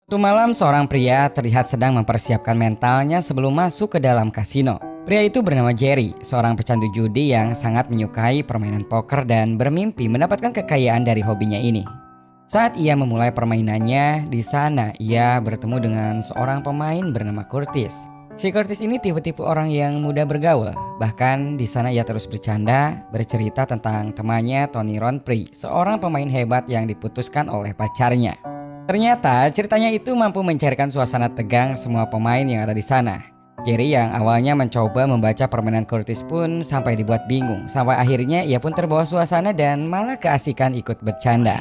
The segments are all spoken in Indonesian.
Suatu malam seorang pria terlihat sedang mempersiapkan mentalnya sebelum masuk ke dalam kasino. Pria itu bernama Jerry, seorang pecandu judi yang sangat menyukai permainan poker dan bermimpi mendapatkan kekayaan dari hobinya ini. Saat ia memulai permainannya, di sana ia bertemu dengan seorang pemain bernama Curtis. Si Curtis ini tipe-tipe orang yang mudah bergaul. Bahkan di sana ia terus bercanda, bercerita tentang temannya Tony Ronfrey, seorang pemain hebat yang diputuskan oleh pacarnya. Ternyata ceritanya itu mampu mencairkan suasana tegang semua pemain yang ada di sana. Jerry yang awalnya mencoba membaca permainan Curtis pun sampai dibuat bingung. Sampai akhirnya ia pun terbawa suasana dan malah keasikan ikut bercanda.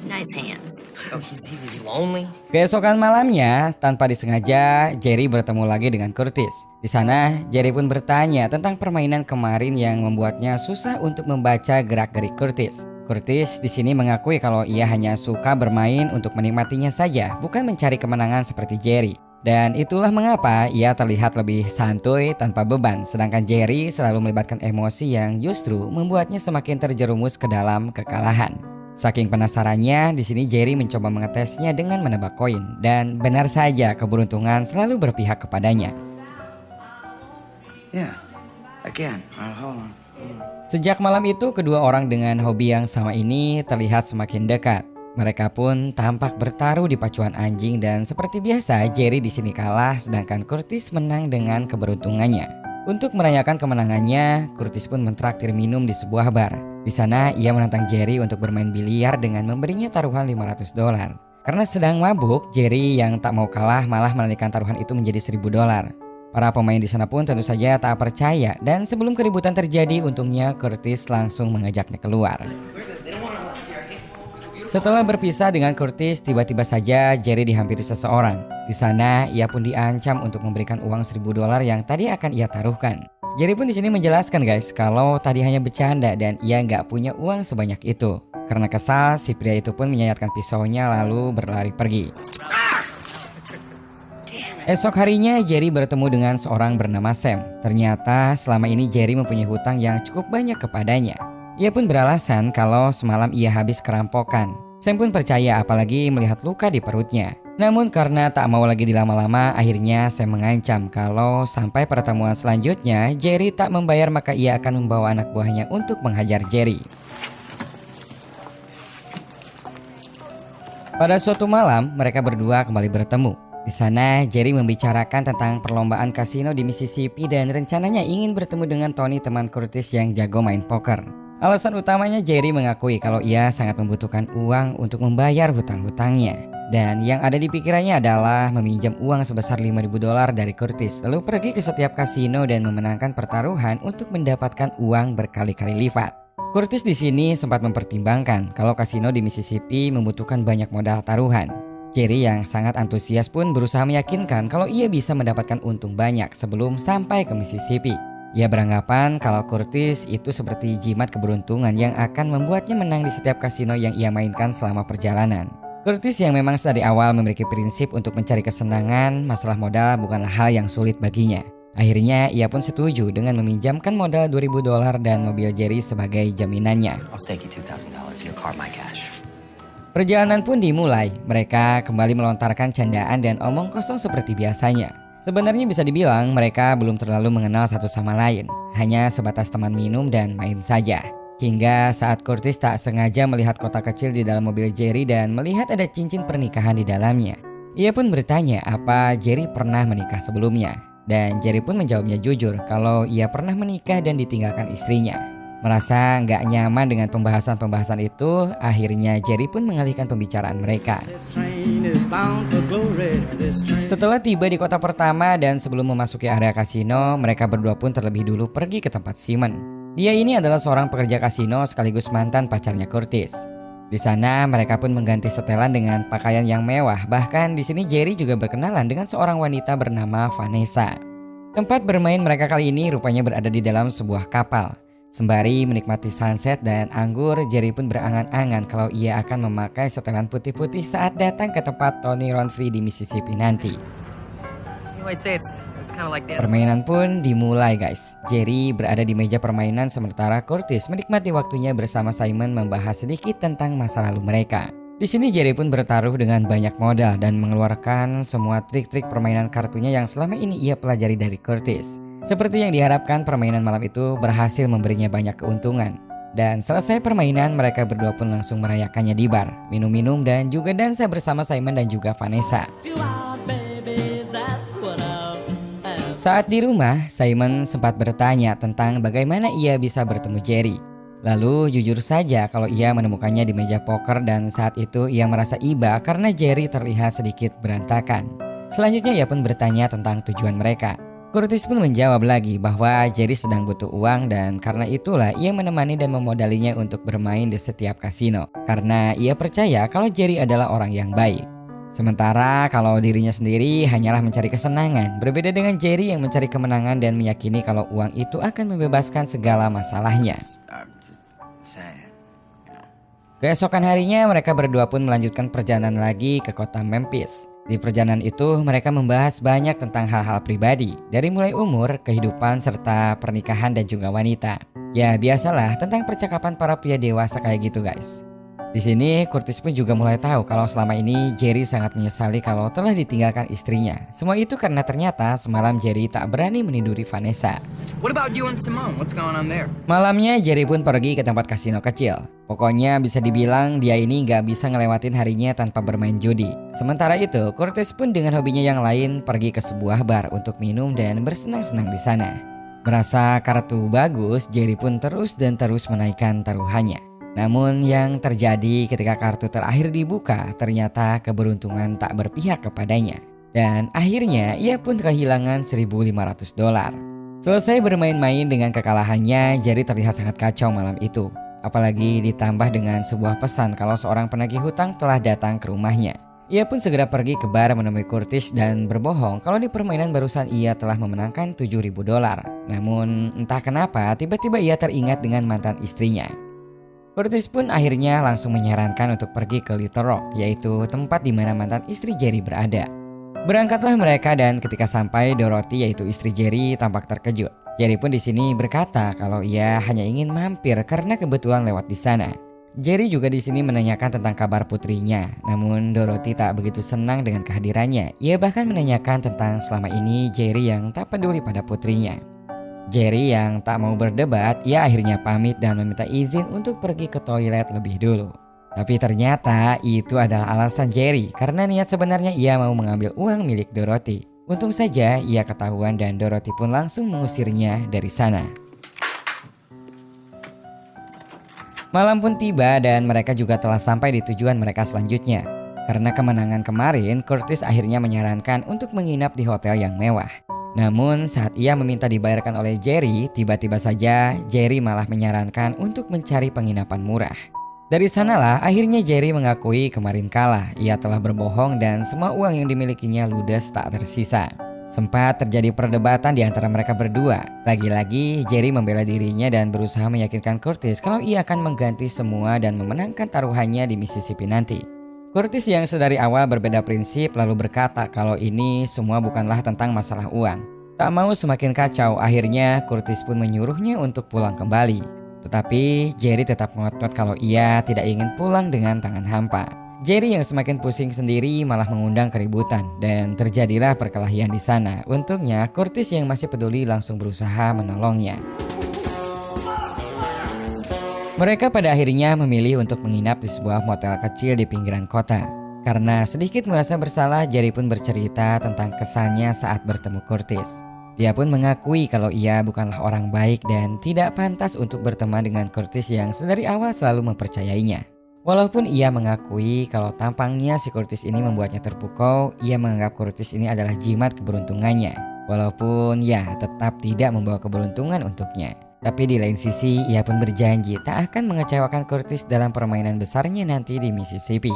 Nice hands. So he's lonely. Keesokan malamnya, tanpa disengaja, Jerry bertemu lagi dengan Curtis. Di sana, Jerry pun bertanya tentang permainan kemarin yang membuatnya susah untuk membaca gerak-gerik Curtis. Curtis di sini mengakui kalau ia hanya suka bermain untuk menikmatinya saja, bukan mencari kemenangan seperti Jerry. Dan itulah mengapa ia terlihat lebih santuy tanpa beban, sedangkan Jerry selalu melibatkan emosi yang justru membuatnya semakin terjerumus ke dalam kekalahan. Saking penasarannya, di sini Jerry mencoba mengetesnya dengan menebak koin, dan benar saja keberuntungan selalu berpihak kepadanya. Yeah, again. Hold on. Sejak malam itu, kedua orang dengan hobi yang sama ini terlihat semakin dekat. Mereka pun tampak bertaruh di pacuan anjing dan seperti biasa Jerry di sini kalah sedangkan Curtis menang dengan keberuntungannya. Untuk merayakan kemenangannya, Curtis pun mentraktir minum di sebuah bar. Di sana ia menantang Jerry untuk bermain biliar dengan memberinya taruhan $500. Karena sedang mabuk, Jerry yang tak mau kalah malah menaikkan taruhan itu menjadi $1.000. Para pemain di sana pun tentu saja tak percaya dan sebelum keributan terjadi, untungnya Curtis langsung mengajaknya keluar. Setelah berpisah dengan Curtis, tiba-tiba saja Jerry dihampiri seseorang. Di sana ia pun diancam untuk memberikan uang $1.000 yang tadi akan ia taruhkan. Jerry pun di sini menjelaskan guys kalau tadi hanya bercanda dan ia nggak punya uang sebanyak itu. Karena kesal, si pria itu pun menyayatkan pisaunya lalu berlari pergi. Esok harinya Jerry bertemu dengan seorang bernama Sam. Ternyata selama ini Jerry mempunyai hutang yang cukup banyak kepadanya. Ia pun beralasan kalau semalam ia habis kerampokan. Sam pun percaya apalagi melihat luka di perutnya. Namun karena tak mau lagi dilama-lama, akhirnya Sam mengancam kalau sampai pertemuan selanjutnya Jerry tak membayar maka ia akan membawa anak buahnya untuk menghajar Jerry. Pada suatu malam mereka berdua kembali bertemu. Di sana Jerry membicarakan tentang perlombaan kasino di Mississippi dan rencananya ingin bertemu dengan Tony teman Curtis yang jago main poker. Alasan utamanya Jerry mengakui kalau ia sangat membutuhkan uang untuk membayar hutang-hutangnya. Dan yang ada di pikirannya adalah meminjam uang sebesar $5.000 dari Curtis lalu pergi ke setiap kasino dan memenangkan pertaruhan untuk mendapatkan uang berkali-kali lipat. Curtis di sini sempat mempertimbangkan kalau kasino di Mississippi membutuhkan banyak modal taruhan. Jerry yang sangat antusias pun berusaha meyakinkan kalau ia bisa mendapatkan untung banyak sebelum sampai ke Mississippi. Ia beranggapan kalau Curtis itu seperti jimat keberuntungan yang akan membuatnya menang di setiap kasino yang ia mainkan selama perjalanan. Curtis yang memang dari awal memiliki prinsip untuk mencari kesenangan, masalah modal bukanlah hal yang sulit baginya. Akhirnya ia pun setuju dengan meminjamkan modal $2.000 dan mobil Jerry sebagai jaminannya. I'll stake you $2,000. Your car, my cash. Perjalanan pun dimulai. Mereka kembali melontarkan candaan dan omong kosong seperti biasanya. Sebenarnya bisa dibilang mereka belum terlalu mengenal satu sama lain. Hanya sebatas teman minum dan main saja. Hingga saat Curtis tak sengaja melihat kotak kecil di dalam mobil Jerry dan melihat ada cincin pernikahan di dalamnya. Ia pun bertanya apa Jerry pernah menikah sebelumnya. Dan Jerry pun menjawabnya jujur kalau ia pernah menikah dan ditinggalkan istrinya. Merasa nggak nyaman dengan pembahasan-pembahasan itu, akhirnya Jerry pun mengalihkan pembicaraan mereka. Setelah tiba di kota pertama dan sebelum memasuki area kasino, mereka berdua pun terlebih dulu pergi ke tempat Simon. Dia ini adalah seorang pekerja kasino sekaligus mantan pacarnya Curtis. Di sana mereka pun mengganti setelan dengan pakaian yang mewah. Bahkan di sini Jerry juga berkenalan dengan seorang wanita bernama Vanessa. Tempat bermain mereka kali ini rupanya berada di dalam sebuah kapal. Sembari menikmati sunset dan anggur, Jerry pun berangan-angan kalau ia akan memakai setelan putih-putih saat datang ke tempat Tony Ronfrey di Mississippi nanti. Permainan pun dimulai guys. Jerry berada di meja permainan sementara Curtis menikmati waktunya bersama Simon membahas sedikit tentang masa lalu mereka. Di sini Jerry pun bertaruh dengan banyak modal dan mengeluarkan semua trik-trik permainan kartunya yang selama ini ia pelajari dari Curtis. Seperti yang diharapkan, permainan malam itu berhasil memberinya banyak keuntungan. Dan selesai permainan, mereka berdua pun langsung merayakannya di bar, minum-minum dan juga dansa bersama Simon dan juga Vanessa. Saat di rumah, Simon sempat bertanya tentang bagaimana ia bisa bertemu Jerry. Lalu jujur saja kalau ia menemukannya di meja poker dan saat itu ia merasa iba karena Jerry terlihat sedikit berantakan. Selanjutnya ia pun bertanya tentang tujuan mereka. Curtis pun menjawab lagi bahwa Jerry sedang butuh uang dan karena itulah ia menemani dan memodalinya untuk bermain di setiap kasino. Karena ia percaya kalau Jerry adalah orang yang baik. Sementara kalau dirinya sendiri hanyalah mencari kesenangan, berbeda dengan Jerry yang mencari kemenangan dan meyakini kalau uang itu akan membebaskan segala masalahnya. Keesokan harinya mereka berdua pun melanjutkan perjalanan lagi ke kota Memphis. Di perjalanan itu mereka membahas banyak tentang hal-hal pribadi, dari mulai umur, kehidupan, serta pernikahan dan juga wanita. Ya biasalah tentang percakapan para pria dewasa kayak gitu guys. Di sini Curtis pun juga mulai tahu kalau selama ini Jerry sangat menyesali kalau telah ditinggalkan istrinya. Semua itu karena ternyata semalam Jerry tak berani meniduri Vanessa. What about you and Simone? What's going on there? Malamnya Jerry pun pergi ke tempat kasino kecil. Pokoknya bisa dibilang dia ini gak bisa ngelewatin harinya tanpa bermain judi. Sementara itu Curtis pun dengan hobinya yang lain pergi ke sebuah bar untuk minum dan bersenang-senang di sana. Merasa kartu bagus, Jerry pun terus menaikkan taruhannya. Namun yang terjadi ketika kartu terakhir dibuka ternyata keberuntungan tak berpihak kepadanya. Dan akhirnya ia pun kehilangan $1.500. Selesai bermain-main dengan kekalahannya, Jerry terlihat sangat kacau malam itu. Apalagi ditambah dengan sebuah pesan kalau seorang penagih hutang telah datang ke rumahnya. Ia pun segera pergi ke bar menemui Curtis dan berbohong kalau di permainan barusan ia telah memenangkan $7.000. Namun entah kenapa tiba-tiba ia teringat dengan mantan istrinya. Curtis pun akhirnya langsung menyarankan untuk pergi ke Little Rock, yaitu tempat di mana mantan istri Jerry berada. Berangkatlah mereka dan ketika sampai, Dorothy yaitu istri Jerry tampak terkejut. Jerry pun di sini berkata kalau ia hanya ingin mampir karena kebetulan lewat di sana. Jerry juga di sini menanyakan tentang kabar putrinya, namun Dorothy tak begitu senang dengan kehadirannya. Ia bahkan menanyakan tentang selama ini Jerry yang tak peduli pada putrinya. Jerry yang tak mau berdebat, ia akhirnya pamit dan meminta izin untuk pergi ke toilet lebih dulu. Tapi ternyata itu adalah alasan Jerry karena niat sebenarnya ia mau mengambil uang milik Dorothy. Untung saja ia ketahuan dan Dorothy pun langsung mengusirnya dari sana. Malam pun tiba dan mereka juga telah sampai di tujuan mereka selanjutnya. Karena kemenangan kemarin, Curtis akhirnya menyarankan untuk menginap di hotel yang mewah. Namun saat ia meminta dibayarkan oleh Jerry, tiba-tiba saja Jerry malah menyarankan untuk mencari penginapan murah. Dari sanalah akhirnya Jerry mengakui kemarin kalah. Ia telah berbohong dan semua uang yang dimilikinya ludes tak tersisa. Sempat terjadi perdebatan di antara mereka berdua. Lagi-lagi Jerry membela dirinya dan berusaha meyakinkan Curtis kalau ia akan mengganti semua dan memenangkan taruhannya di Mississippi nanti. Curtis yang sedari awal berbeda prinsip lalu berkata kalau ini semua bukanlah tentang masalah uang. Tak mau semakin kacau, akhirnya Curtis pun menyuruhnya untuk pulang kembali. Tetapi Jerry tetap ngotot kalau ia tidak ingin pulang dengan tangan hampa. Jerry yang semakin pusing sendiri malah mengundang keributan dan terjadilah perkelahian di sana. Untungnya Curtis yang masih peduli langsung berusaha menolongnya. Mereka pada akhirnya memilih untuk menginap di sebuah motel kecil di pinggiran kota. Karena sedikit merasa bersalah, Jerry pun bercerita tentang kesannya saat bertemu Curtis. Dia pun mengakui kalau ia bukanlah orang baik dan tidak pantas untuk berteman dengan Curtis yang sedari awal selalu mempercayainya. Walaupun ia mengakui kalau tampangnya si Curtis ini membuatnya terpukau, ia menganggap Curtis ini adalah jimat keberuntungannya. Walaupun ya tetap tidak membawa keberuntungan untuknya. Tapi di lain sisi, ia pun berjanji tak akan mengecewakan Curtis dalam permainan besarnya nanti di Mississippi.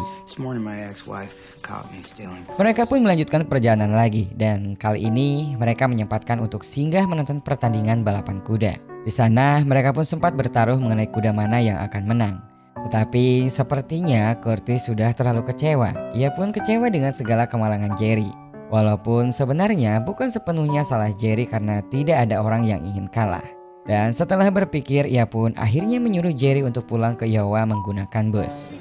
Mereka pun melanjutkan perjalanan lagi dan kali ini mereka menyempatkan untuk singgah menonton pertandingan balapan kuda. Di sana mereka pun sempat bertaruh mengenai kuda mana yang akan menang. Tetapi sepertinya Curtis sudah terlalu kecewa. Ia pun kecewa dengan segala kemalangan Jerry. Walaupun sebenarnya bukan sepenuhnya salah Jerry karena tidak ada orang yang ingin kalah. Dan setelah berpikir, ia pun akhirnya menyuruh Jerry untuk pulang ke Iowa menggunakan bus.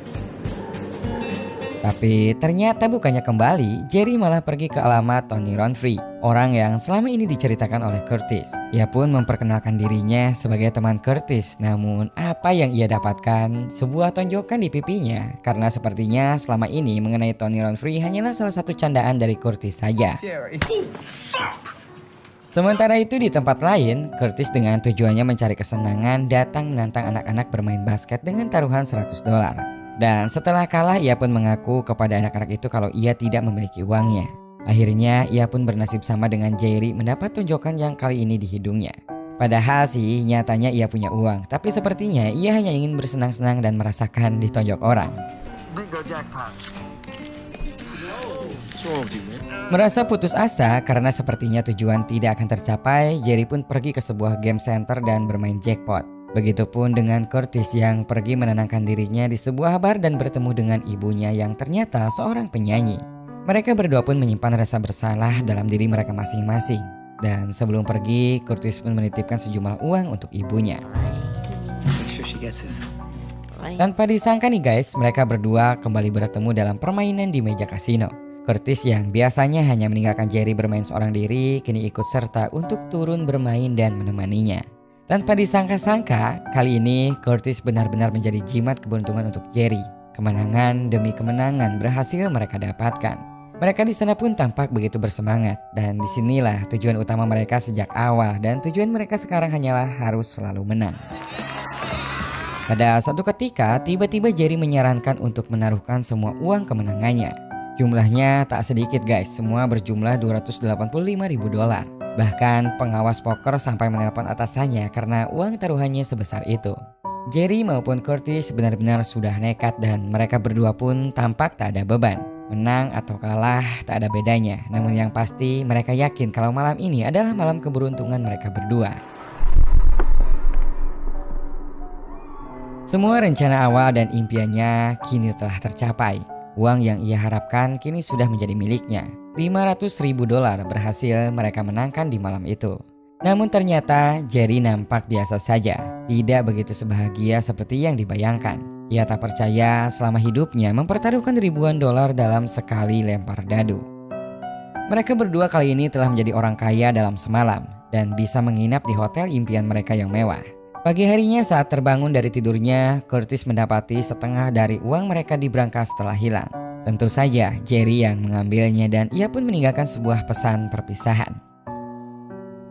Tapi ternyata bukannya kembali, Jerry malah pergi ke alamat Tony Ronfrey, orang yang selama ini diceritakan oleh Curtis. Ia pun memperkenalkan dirinya sebagai teman Curtis, namun apa yang ia dapatkan? Sebuah tonjokan di pipinya, karena sepertinya selama ini mengenai Tony Ronfrey hanyalah salah satu candaan dari Curtis saja. Jerry. Sementara itu di tempat lain, Curtis dengan tujuannya mencari kesenangan datang menantang anak-anak bermain basket dengan taruhan $100. Dan setelah kalah ia pun mengaku kepada anak-anak itu kalau ia tidak memiliki uangnya. Akhirnya ia pun bernasib sama dengan Jerry mendapat tonjokan yang kali ini di hidungnya. Padahal sih nyatanya ia punya uang, tapi sepertinya ia hanya ingin bersenang-senang dan merasakan ditonjok orang. Merasa putus asa karena sepertinya tujuan tidak akan tercapai, Jerry pun pergi ke sebuah game center dan bermain jackpot. Begitupun dengan Curtis yang pergi menenangkan dirinya di sebuah bar dan bertemu dengan ibunya yang ternyata seorang penyanyi. Mereka berdua pun menyimpan rasa bersalah dalam diri mereka masing-masing. Dan sebelum pergi, Curtis pun menitipkan sejumlah uang untuk ibunya. Tanpa disangka nih guys, mereka berdua kembali bertemu dalam permainan di meja kasino. Curtis yang biasanya hanya meninggalkan Jerry bermain seorang diri, kini ikut serta untuk turun bermain dan menemaninya. Tanpa disangka-sangka, kali ini Curtis benar-benar menjadi jimat keberuntungan untuk Jerry. Kemenangan demi kemenangan berhasil mereka dapatkan. Mereka di sana pun tampak begitu bersemangat, dan disinilah tujuan utama mereka sejak awal, dan tujuan mereka sekarang hanyalah harus selalu menang. Pada suatu ketika, tiba-tiba Jerry menyarankan untuk menaruhkan semua uang kemenangannya. Jumlahnya tak sedikit guys, semua berjumlah $285.000. Bahkan pengawas poker sampai menelpon atasannya karena uang taruhannya sebesar itu. Jerry maupun Curtis benar-benar sudah nekat dan mereka berdua pun tampak tak ada beban. Menang atau kalah tak ada bedanya, namun yang pasti mereka yakin kalau malam ini adalah malam keberuntungan mereka berdua. Semua rencana awal dan impiannya kini telah tercapai. Uang yang ia harapkan kini sudah menjadi miliknya. $500.000 berhasil mereka menangkan di malam itu. Namun ternyata Jerry nampak biasa saja, tidak begitu sebahagia seperti yang dibayangkan. Ia tak percaya selama hidupnya mempertaruhkan ribuan dolar dalam sekali lempar dadu. Mereka berdua kali ini telah menjadi orang kaya dalam semalam dan bisa menginap di hotel impian mereka yang mewah. Pagi harinya saat terbangun dari tidurnya, Curtis mendapati setengah dari uang mereka di berangkas telah hilang. Tentu saja Jerry yang mengambilnya dan ia pun meninggalkan sebuah pesan perpisahan.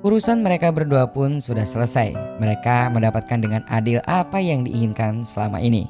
Urusan mereka berdua pun sudah selesai. Mereka mendapatkan dengan adil apa yang diinginkan selama ini.